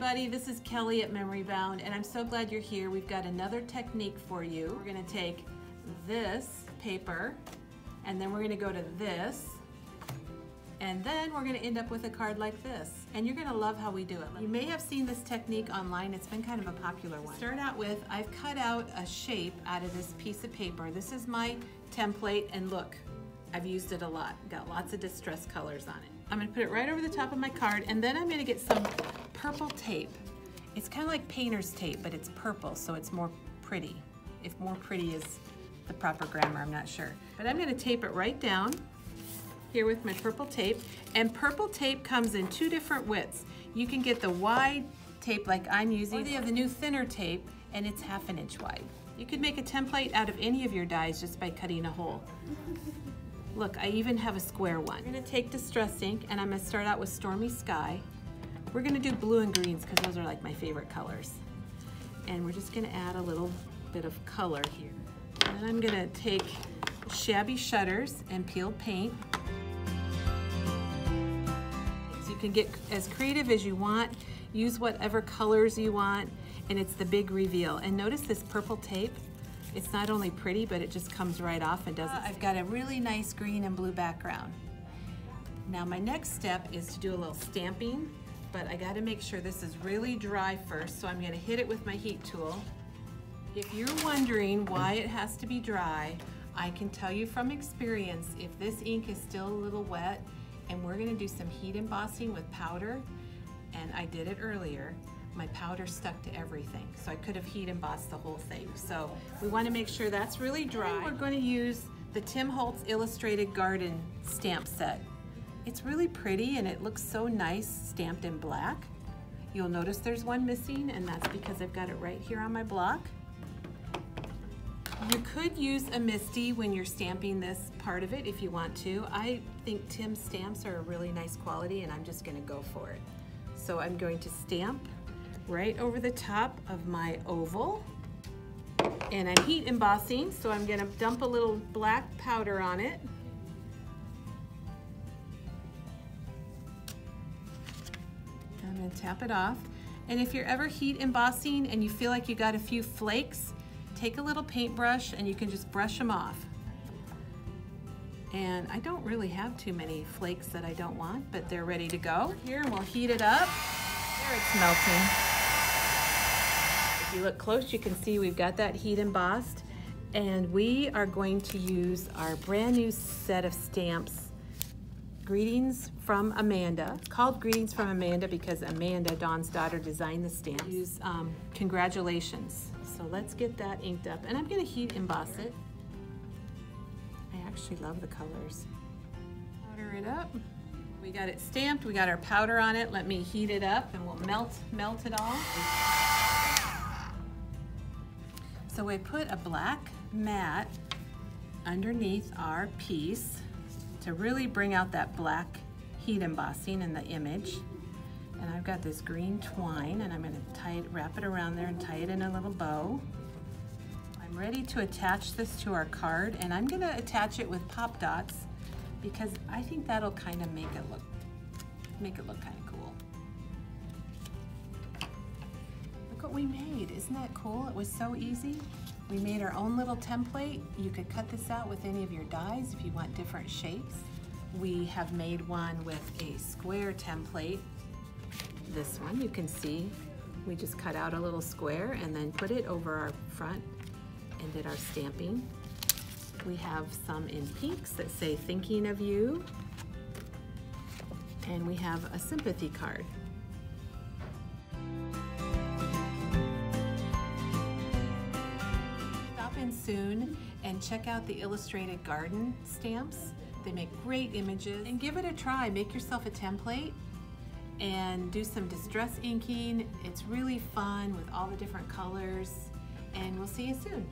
everybody, this is Kelly at Memory Bound, and I'm so glad you're here. We've got another technique for you. We're going to take this paper, and then we're going to go to this, and then we're going to end up with a card like this. And you're going to love how we do it. You may have seen this technique online. It's been kind of a popular one. Start out with, I've cut out a shape out of this piece of paper. This is my template, and look, I've used it a lot. Got lots of distress colors on it. I'm going to put it right over the top of my card, and then I'm going to get some purple tape. It's kind of like painter's tape, but it's purple, so it's more pretty. If more pretty is the proper grammar, I'm not sure. But I'm going to tape it right down here with my purple tape. And purple tape comes in two different widths. You can get the wide tape like I'm using, or they have the new thinner tape, and it's 1/2 inch wide. You could make a template out of any of your dies just by cutting a hole. Look, I even have a square one. I'm gonna take Distress ink, and I'm gonna start out with Stormy Sky. We're gonna do blue and greens because those are like my favorite colors. And we're just gonna add a little bit of color here. And then I'm gonna take Shabby Shutters and peeled paint. So you can get as creative as you want, use whatever colors you want, and it's the big reveal. And notice this purple tape. It's not only pretty, but it just comes right off and doesn't. I've got a really nice green and blue background. Now my next step is to do a little stamping, but I gotta make sure this is really dry first, so I'm gonna hit it with my heat tool. If you're wondering why it has to be dry, I can tell you from experience, if this ink is still a little wet, and we're gonna do some heat embossing with powder, and I did it earlier, my powder stuck to everything, so I could have heat embossed the whole thing. So we want to make sure that's really dry. And we're going to use the Tim Holtz Illustrated Garden stamp set. It's really pretty and it looks so nice stamped in black. You'll notice there's one missing, and that's because I've got it right here on my block. You could use a MISTI when you're stamping this part of it if you want to. I think Tim's stamps are a really nice quality, and I'm just going to go for it. So I'm going to stamp right over the top of my oval, and I'm heat embossing, so I'm going to dump a little black powder on it. I'm going to tap it off, and if you're ever heat embossing and you feel like you got a few flakes, take a little paintbrush and you can just brush them off. And I don't really have too many flakes that I don't want, but they're ready to go. Here, and we'll heat it up. There, it's melting. If you look close, you can see we've got that heat embossed, and we are going to use our brand new set of stamps, Greetings from Amanda. It's called Greetings from Amanda because Amanda, Dawn's daughter, designed the stamps. Use congratulations. So let's get that inked up, and I'm going to heat emboss it. I actually love the colors. Powder it up. We got it stamped, we got our powder on it. Let me heat it up and we'll melt it all. So we put a black mat underneath our piece to really bring out that black heat embossing in the image. And I've got this green twine, and I'm going to wrap it around there and tie it in a little bow. I'm ready to attach this to our card, and I'm going to attach it with pop dots because I think that'll kind of make it look kind of cool. Look what we made. Isn't that cool? It was so easy. We made our own little template. You could cut this out with any of your dies if you want different shapes. We have made one with a square template. This one, you can see, we just cut out a little square and then put it over our front and did our stamping. We have some in pinks that say thinking of you. And we have a sympathy card. Stop in soon and check out the Illustrated Garden stamps. They make great images, and give it a try. Make yourself a template and do some distress inking. It's really fun with all the different colors, and we'll see you soon.